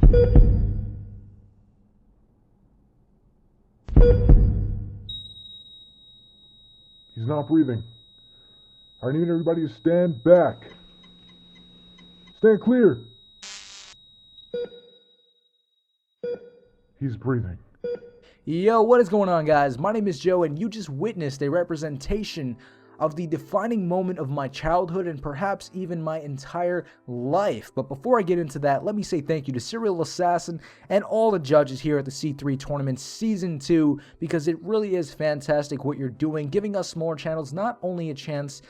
He's not breathing. I need everybody to stand back. Stand clear. He's breathing. Yo, what is going on, guys? My name is Joe, and you just witnessed a representation of the defining moment of my childhood and perhaps even my entire life. But before I get into that, let me say thank you to Serial Assassin and all the judges here at the C3 Tournament Season 2, because it really is fantastic what you're doing, giving us smaller channels not only a chance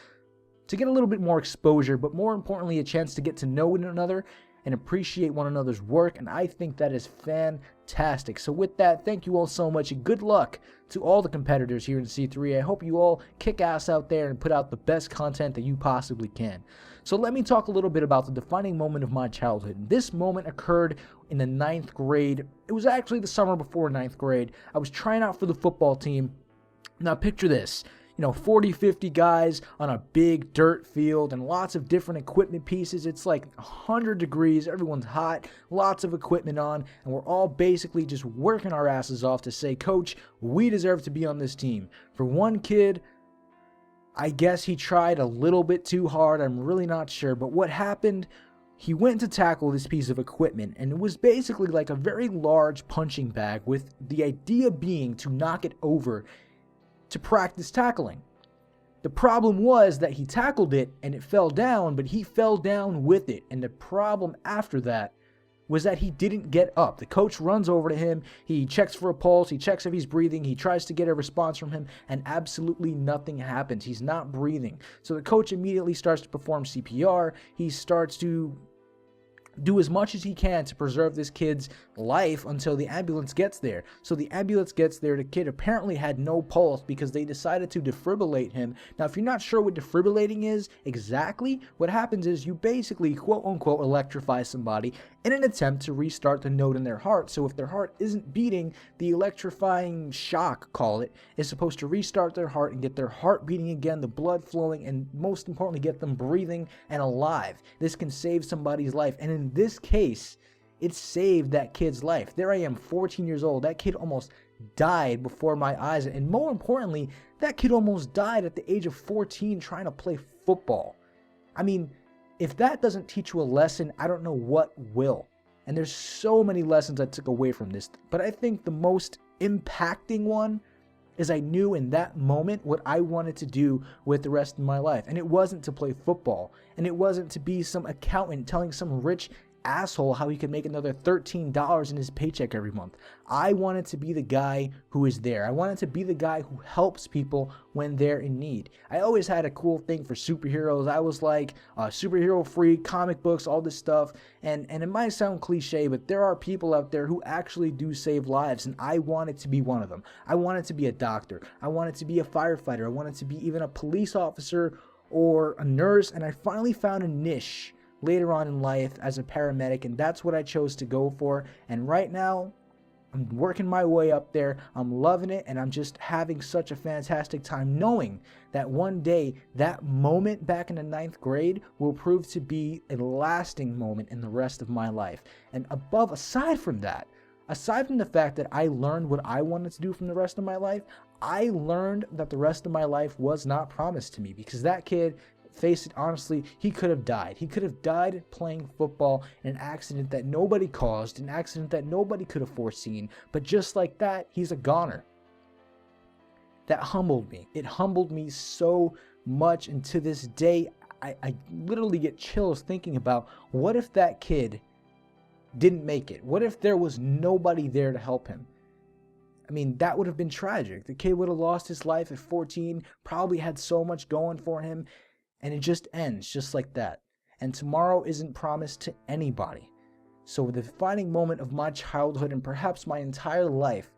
to get a little bit more exposure, but more importantly, a chance to get to know one another and appreciate one another's work, and I think that is fantastic. So with that, thank you all so much, and good luck to all the competitors here in C3. I hope you all kick ass out there and put out the best content that you possibly can. So let me talk a little bit about the defining moment of my childhood. This moment occurred in the 9th grade. It was actually the summer before 9th grade. I was trying out for the football team. Now picture this. 40, 50 guys on a big dirt field and lots of different equipment pieces. It's like 100 degrees, everyone's hot, lots of equipment on, and we're all basically just working our asses off to say, Coach, we deserve to be on this team. For one kid, I guess he tried a little bit too hard, I'm really not sure, but what happened, he went to tackle this piece of equipment, and it was basically like a very large punching bag with the idea being to knock it over to practice tackling. The problem was that he tackled it and it fell down, but he fell down with it. And the problem after that was that he didn't get up. The coach runs over to him, he checks for a pulse, he checks if he's breathing, he tries to get a response from him, and absolutely nothing happens. He's not breathing. So the coach immediately starts to perform CPR. He starts to do as much as he can to preserve this kid's life until the ambulance gets there. So the ambulance gets there, the kid apparently had no pulse because they decided to defibrillate him. Now, if you're not sure what defibrillating is exactly, what happens is you basically, quote unquote, electrify somebody in an attempt to restart the node in their heart. So if their heart isn't beating, the electrifying shock, call it, is supposed to restart their heart and get their heart beating again, the blood flowing, and most importantly, get them breathing and alive. This can save somebody's life. And in this case, it saved that kid's life. There I am, 14 years old. That kid almost died before my eyes. And more importantly, that kid almost died at the age of 14 trying to play football. I mean, if that doesn't teach you a lesson, I don't know what will. And there's so many lessons I took away from this. But I think the most impacting one is I knew in that moment what I wanted to do with the rest of my life. And it wasn't to play football. And it wasn't to be some accountant telling some rich asshole how he could make another $13 in his paycheck every month. I wanted to be the guy who is there. I wanted to be the guy who helps people when they're in need. I always had a cool thing for superheroes. I was like a superhero freak, comic books, all this stuff. And it might sound cliche, but there are people out there who actually do save lives, and I wanted to be one of them. I wanted to be a doctor. I wanted to be a firefighter. I wanted to be even a police officer or a nurse, and I finally found a niche later on in life as a paramedic, and that's what I chose to go for. And right now, I'm working my way up there. I'm loving it, and I'm just having such a fantastic time knowing that one day that moment back in the 9th grade will prove to be a lasting moment in the rest of my life. And aside from the fact that I learned what I wanted to do from the rest of my life, I learned that the rest of my life was not promised to me, because that kid, face it honestly, he could have died. He could have died playing football in an accident that nobody caused, an accident that nobody could have foreseen. But just like that, he's a goner. That humbled me. It humbled me so much, and to this day, I literally get chills thinking about what if that kid didn't make it? What if there was nobody there to help him? I mean, that would have been tragic. The kid would have lost his life at 14, probably had so much going for him, and it just ends just like that. And tomorrow isn't promised to anybody. So the defining moment of my childhood and perhaps my entire life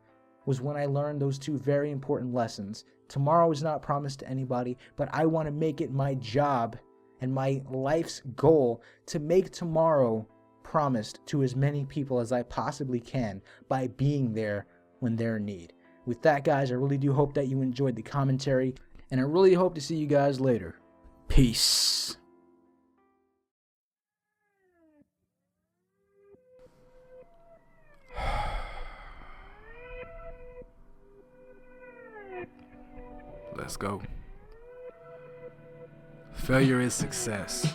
was when I learned those two very important lessons. Tomorrow is not promised to anybody, but I want to make it my job and my life's goal to make tomorrow promised to as many people as I possibly can by being there when they're in need. With that, guys, I really do hope that you enjoyed the commentary, and I really hope to see you guys later. Peace. Let's go. Failure is success.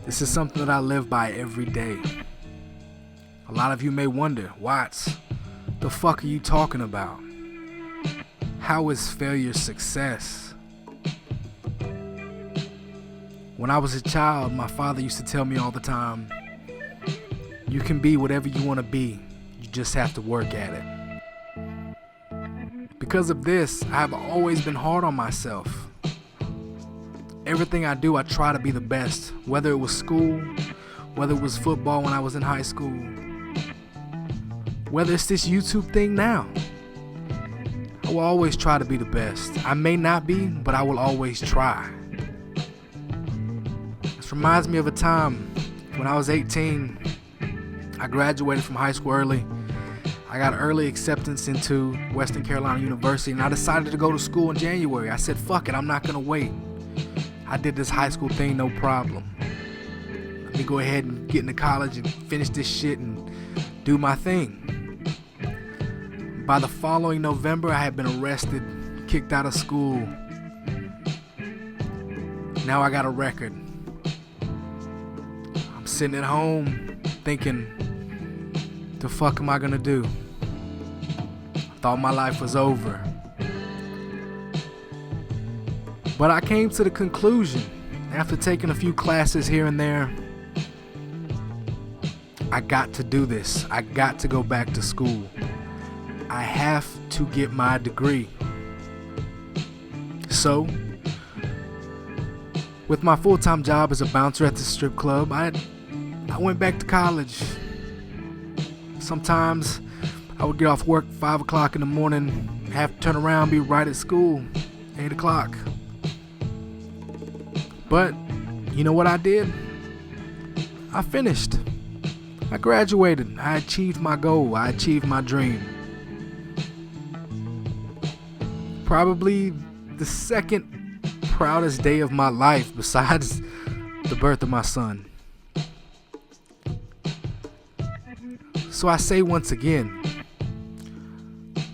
This is something that I live by every day. A lot of you may wonder, Watts, the fuck are you talking about? How is failure success? When I was a child, my father used to tell me all the time, you can be whatever you want to be, you just have to work at it. Because of this, I've always been hard on myself. Everything I do, I try to be the best, whether it was school, whether it was football when I was in high school, whether it's this YouTube thing now. I will always try to be the best. I may not be, but I will always try. This reminds me of a time when I was 18. I graduated from high school early. I got early acceptance into Western Carolina University, and I decided to go to school in January. I said, fuck it, I'm not gonna wait. I did this high school thing, no problem. Let me go ahead and get into college and finish this shit and do my thing. By the following November, I had been arrested, kicked out of school. Now I got a record. I'm sitting at home thinking, the fuck am I gonna do? I thought my life was over. But I came to the conclusion, after taking a few classes here and there, I got to do this. I got to go back to school. I have to get my degree. So, with my full-time job as a bouncer at the strip club, I went back to college. Sometimes I would get off work 5 o'clock in the morning, have to turn around, be right at school, 8 o'clock. But, you know what I did? I finished. I graduated. I achieved my goal. I achieved my dream. Probably the second proudest day of my life besides the birth of my son. So I say once again,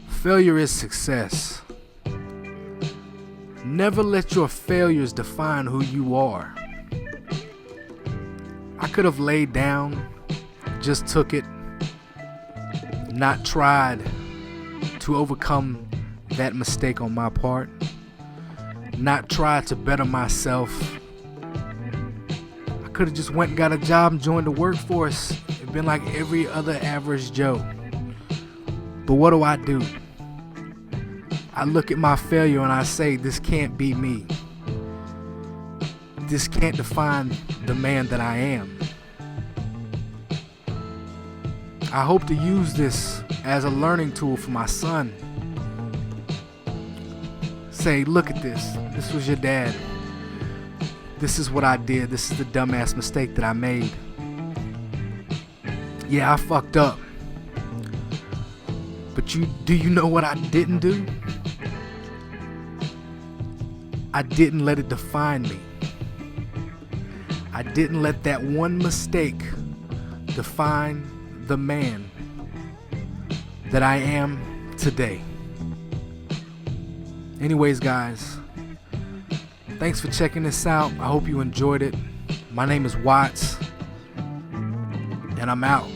failure is success. Never let your failures define who you are. I could have laid down, just took it, not tried to overcome that mistake on my part, not tried to better myself. I could have just went and got a job and joined the workforce and been like every other average Joe. But what do? I look at my failure and I say, this can't be me. This can't define the man that I am. I hope to use this as a learning tool for my son. Say, look at this. This was your dad. This is what I did. This is the dumbass mistake that I made. Yeah, I fucked up. But do you know what I didn't do? I didn't let it define me. I didn't let that one mistake define the man that I am today. Anyways, guys, thanks for checking this out. I hope you enjoyed it. My name is Watts, and I'm out.